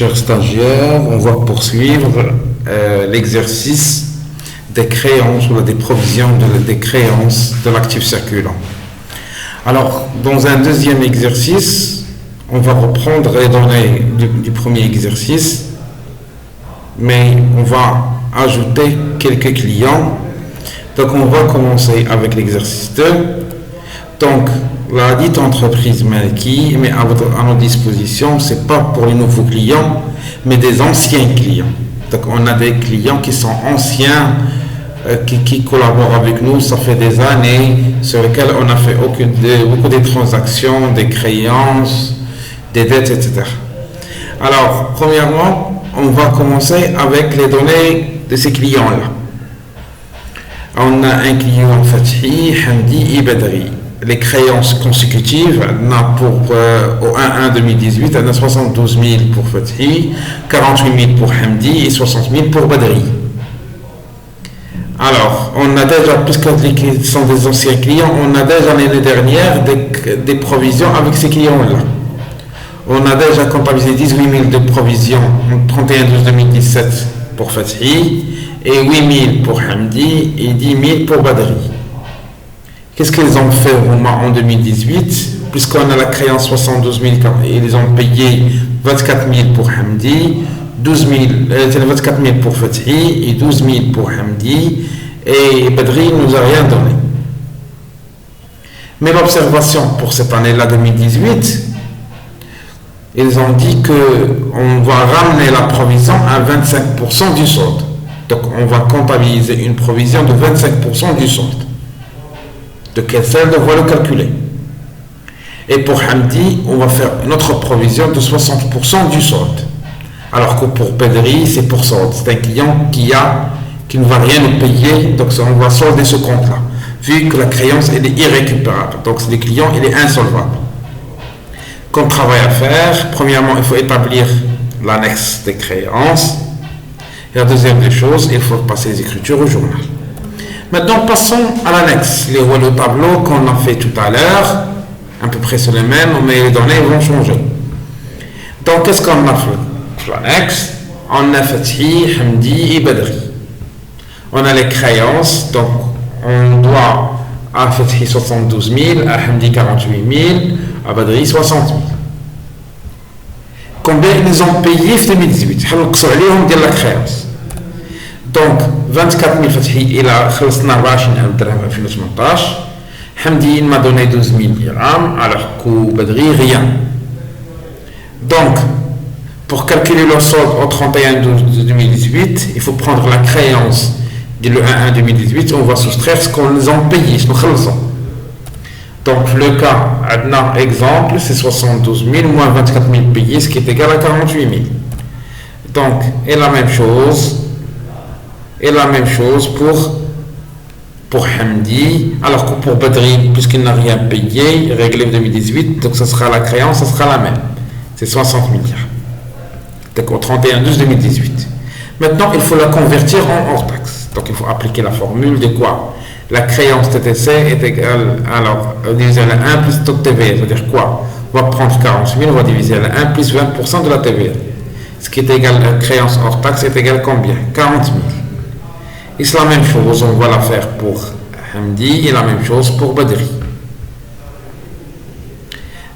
Chers stagiaires, on va poursuivre l'exercice des créances ou des provisions des créances de l'actif circulant. Alors, dans un deuxième exercice, on va reprendre les données du premier exercice, mais on va ajouter quelques clients. Donc, on va commencer avec l'exercice 2. Donc, la dite entreprise Malki met à notre disposition, ce n'est pas pour les nouveaux clients, mais des anciens clients. Donc, on a des clients qui sont anciens, qui collaborent avec nous, ça fait des années, sur lesquels on a fait beaucoup de transactions, des créances, des dettes, etc. Alors, premièrement, on va commencer avec les données de ces clients-là. On a un client Fathi, Hamdi et Badri. Les créances consécutives, on a pour au 1-1 2018, on a 72 000 pour Fathi, 48 000 pour Hamdi et 60 000 pour Badri. Alors, on a déjà, puisque ce sont des anciens clients, on a déjà l'année dernière des provisions avec ces clients-là. On a déjà comptabilisé 18 000 de provisions 31-12-2017 pour Fathi et 8 000 pour Hamdi et 10 000 pour Badri. Qu'est-ce qu'ils ont fait en 2018? Puisqu'on a la créance 72 000, ils ont payé 24 000 pour Hamdi, 24 000 pour Fathi et 12 000 pour Hamdi, et Badri ne nous a rien donné. Mais l'observation pour cette année-là 2018, ils ont dit qu'on va ramener la provision à 25% du solde. Donc on va comptabiliser une provision de 25% du solde. De quel solde on va le calculer. Et pour Hamdi, on va faire une autre provision de 60% du solde. Alors que pour Badri, c'est pour solde. C'est un client qui ne va rien nous payer, donc on va solder ce compte-là. Vu que la créance elle est irrécupérable. Donc c'est le client, il est insolvable. Comme travail à faire, premièrement, il faut établir l'annexe des créances. Et la deuxième des choses, il faut passer les écritures au journal. Maintenant, passons à l'annexe. Le tableau qu'on a fait tout à l'heure, à peu près c'est le même, mais les données vont changer. Donc, qu'est-ce qu'on a fait? L'annexe, on a Fathi, Hamdi et Badri. On a les créances, donc on doit à Fathi 72 000, à Hamdi 48 000, à Badri 60 000. Combien ils ont payé en 2018? On va la créance. Donc, 24 000 Fathi, il a خلصنا 24,000 درهم في 2018. Hamdi, il m'a donné 12 000 dirhams, alors que Badri, rien. Donc, pour calculer le solde au 31-12-2018, il faut prendre la créance du 1-1 2018, on va soustraire ce qu'on les a payé, ce qu'on a. Donc, le cas, exemple, c'est 72 000 moins 24 000 payés, ce qui est égal à 48 000. Donc, et la même chose pour Hamdi, alors que pour Badri, puisqu'il n'a rien payé, réglé en 2018, donc ça sera la créance, ça sera la même. C'est 60 milliards. Donc au 31-12-2018. Maintenant, il faut la convertir en hors taxe. Donc il faut appliquer la formule de quoi? La créance TTC est égale, alors, diviser la 1 plus taux de TVA. C'est-à-dire quoi? On va prendre 40 000, on va diviser la 1 plus 20% de la TVA. Ce qui est égal, la créance hors taxe est égal combien? 40 000. Et c'est la même chose, on va la faire pour Hamdi et la même chose pour Badri.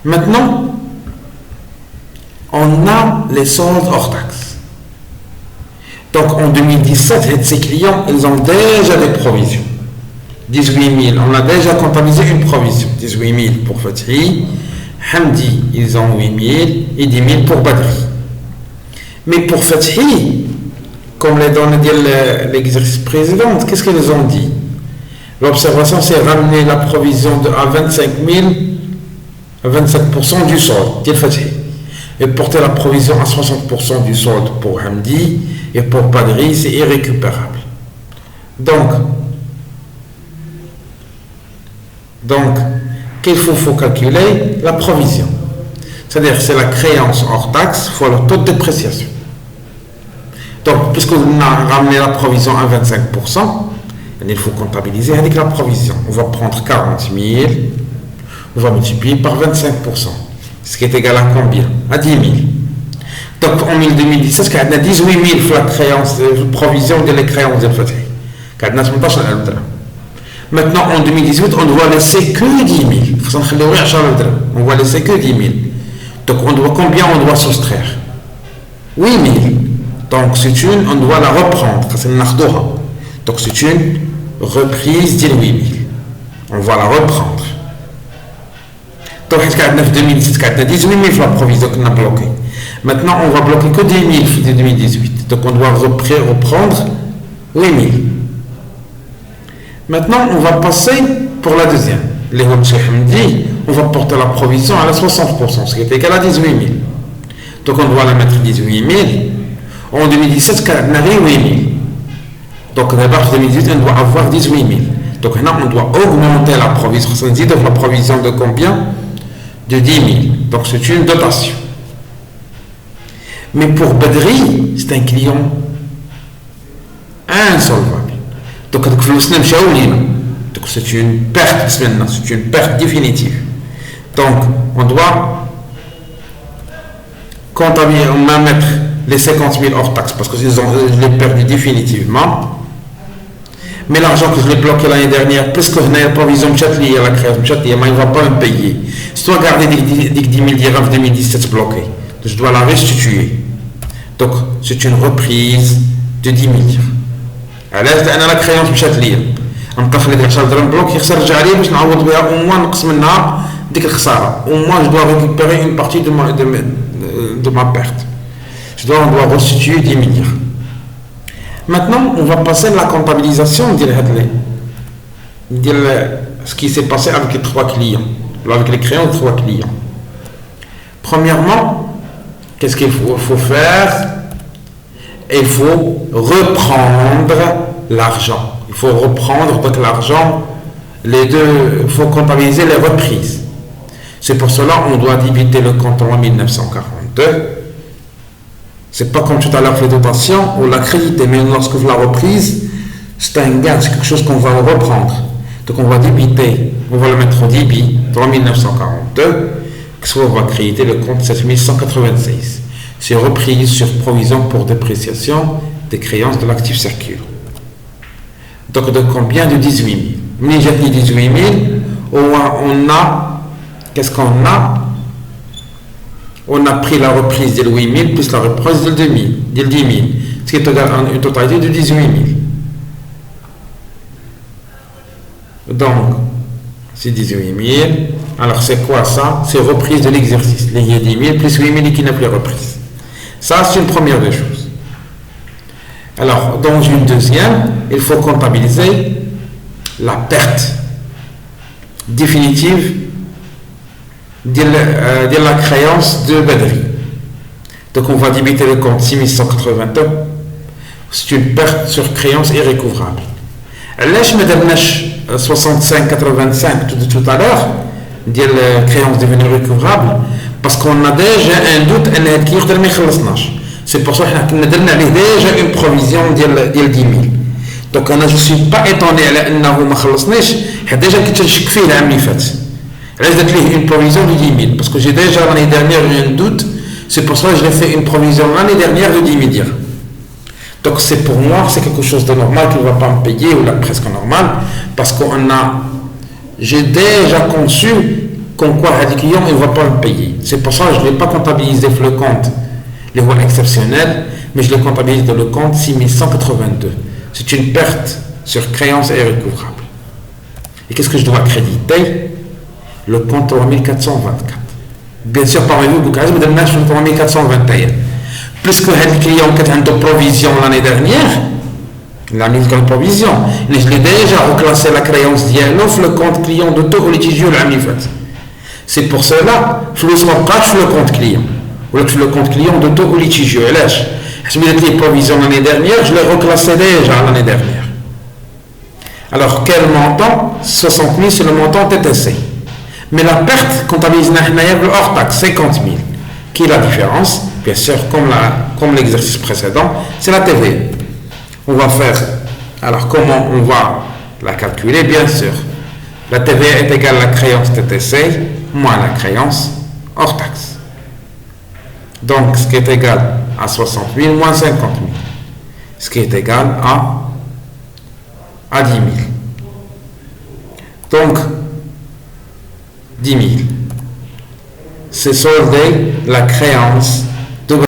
Maintenant, on a les soldes hors taxe. Donc en 2017, ces clients, ils ont déjà des provisions. 18 000, on a déjà comptabilisé une provision. 18 000 pour Fathi, Hamdi, ils ont 8 000 et 10 000 pour Badri. Mais pour Fathi, comme les données de l'exercice précédent, qu'est-ce qu'ils ont dit? L'observation, c'est ramener la provision à 25 000, à 25% du solde, et porter la provision à 60% du solde pour Hamdi, et pour Badri, c'est irrécupérable. Donc, qu'il faut calculer? La provision. C'est-à-dire, c'est la créance hors taxe fois le taux de dépréciation. Donc, puisqu'on a ramené la provision à 25%, il faut comptabiliser avec la provision. On va prendre 40 000, on va multiplier par 25%, ce qui est égal à combien? À 10 000. Donc en 2017, il y a 18 000 la créance, provision de les créances de Fatih. Il y a 18 000 dirhams. Maintenant en 2018, on doit laisser que 10 000. On va laisser que 10 000. Donc combien on doit soustraire? 8 000. Donc on doit la reprendre. Donc c'est une reprise de 8 000. On va la reprendre. Donc en 2017, il y a 18 000 la provision qu'on a bloquée. Maintenant, on va bloquer que 10 000 de 2018. Donc, on doit reprendre 8 000. Maintenant, on va passer pour la deuxième. Les Hamdi, on va porter la provision à la 60%, ce qui est égal à 18 000. Donc, on doit la mettre 18 000. En 2017, on avait 8 000. Donc, d'abord, en 2018, on doit avoir 18 000. Donc, maintenant, on doit augmenter la provision. Ça veut dire la provision de combien? De 10 000. Donc, c'est une dotation. Mais pour Badri, c'est un client insolvable. Donc, c'est une perte, c'est une perte définitive. Donc, on doit comptabiliser, on va mettre les 50 000 hors taxe parce que je l'ai perdu définitivement. Mais l'argent que je l'ai bloqué l'année dernière, puisque je n'ai pas provision de liée à la création, il ne va pas me payer. Je dois garder des 10 000 dirhams 2017 bloqués. Je dois la restituer. Donc, c'est une reprise de 10 000 dirhams. علاش؟ لأن la créance مشات ليا. نطخ لي 10 درهم بلوك يخسر رجع لي باش نعوض بها au moins نقص منها ديك الخسارة. Au moins je dois récupérer une partie de ma perte. On doit restituer 10 000 dirhams. Maintenant, on va passer à la comptabilisation de ce qui s'est passé avec les 3 clients, avec les créances de 3 clients. Premièrement, qu'est-ce qu'il faut faire? Il faut reprendre l'argent. Il faut reprendre donc l'argent, les deux, il faut comptabiliser les reprises. C'est pour cela qu'on doit débiter le compte en 1942. C'est pas comme tout à l'heure les dotations, on l'a crédité, mais lorsque vous la reprise, c'est un gain, c'est quelque chose qu'on va reprendre. Donc on va débiter, on va le mettre au débit en 1942, soit on va créditer le compte 7196. C'est reprise sur provision pour dépréciation des créances de l'actif circulant. Donc de combien? De 18 000. Mais j'ai dit 18 000, on a, qu'est-ce qu'on a? On a pris la reprise de 8 000 plus la reprise de 10 000, ce qui est une totalité de 18 000. Donc, c'est 18 000. Alors, c'est quoi ça? C'est reprise de l'exercice. Il y a 10 000 plus 8 000 qui n'a plus reprise. Ça, c'est une première des choses. Alors, dans une deuxième, il faut comptabiliser la perte définitive de la créance de Badri. Donc on va débiter le compte 6182. C'est une perte sur créance irrécouvrable. Laisse me donner 6585 tout à l'heure, dire la créance devenue récouvrable, parce qu'on a déjà un doute qui c'est pour ça qu'on a déjà une provision de 10 000. Donc je ne suis pas étonné à ce que déjà كنت فيه العام اللي فات. Une provision de 10 000 parce que j'ai déjà l'année dernière eu un doute, c'est pour ça que je l'ai fait une provision l'année dernière de 10 000 dirhams. Donc c'est pour moi, c'est quelque chose de normal qu'il ne va pas me payer, ou là, presque normal, parce que j'ai déjà conçu comme quoi le client il ne va pas me payer. C'est pour ça que je ne l'ai pas comptabilisé le compte, les voies exceptionnelles, mais je l'ai comptabilisé dans le compte 6182. C'est une perte sur créance irrécouvrable. Et qu'est-ce que je dois créditer? Le compte 3424. Bien sûr, parmi vous, vous avez dit le 3421. Puisque le client qui a une provision l'année dernière, l'année de provision, je l'ai déjà reclassé la créance d'Yalo le compte client de taux litigieux l'année faite. C'est pour cela que je ne sera pas sur le compte client. Ou le compte client de taux litigieux. Je l'ai fait provision l'année dernière, je l'ai reclassé déjà l'année dernière. Alors, quel montant? 60 000, c'est le montant TTC. Mais la perte comptabilise hors taxe, 50 000. Qui est la différence? Bien sûr, comme l'exercice précédent, c'est la TVA. On va faire, alors comment on va la calculer? Bien sûr, la TVA est égale à la créance TTC moins la créance hors taxe. Donc, ce qui est égal à 60 000 moins 50 000. Ce qui est égal à 10 000. Donc, 10 000. C'est solder la créance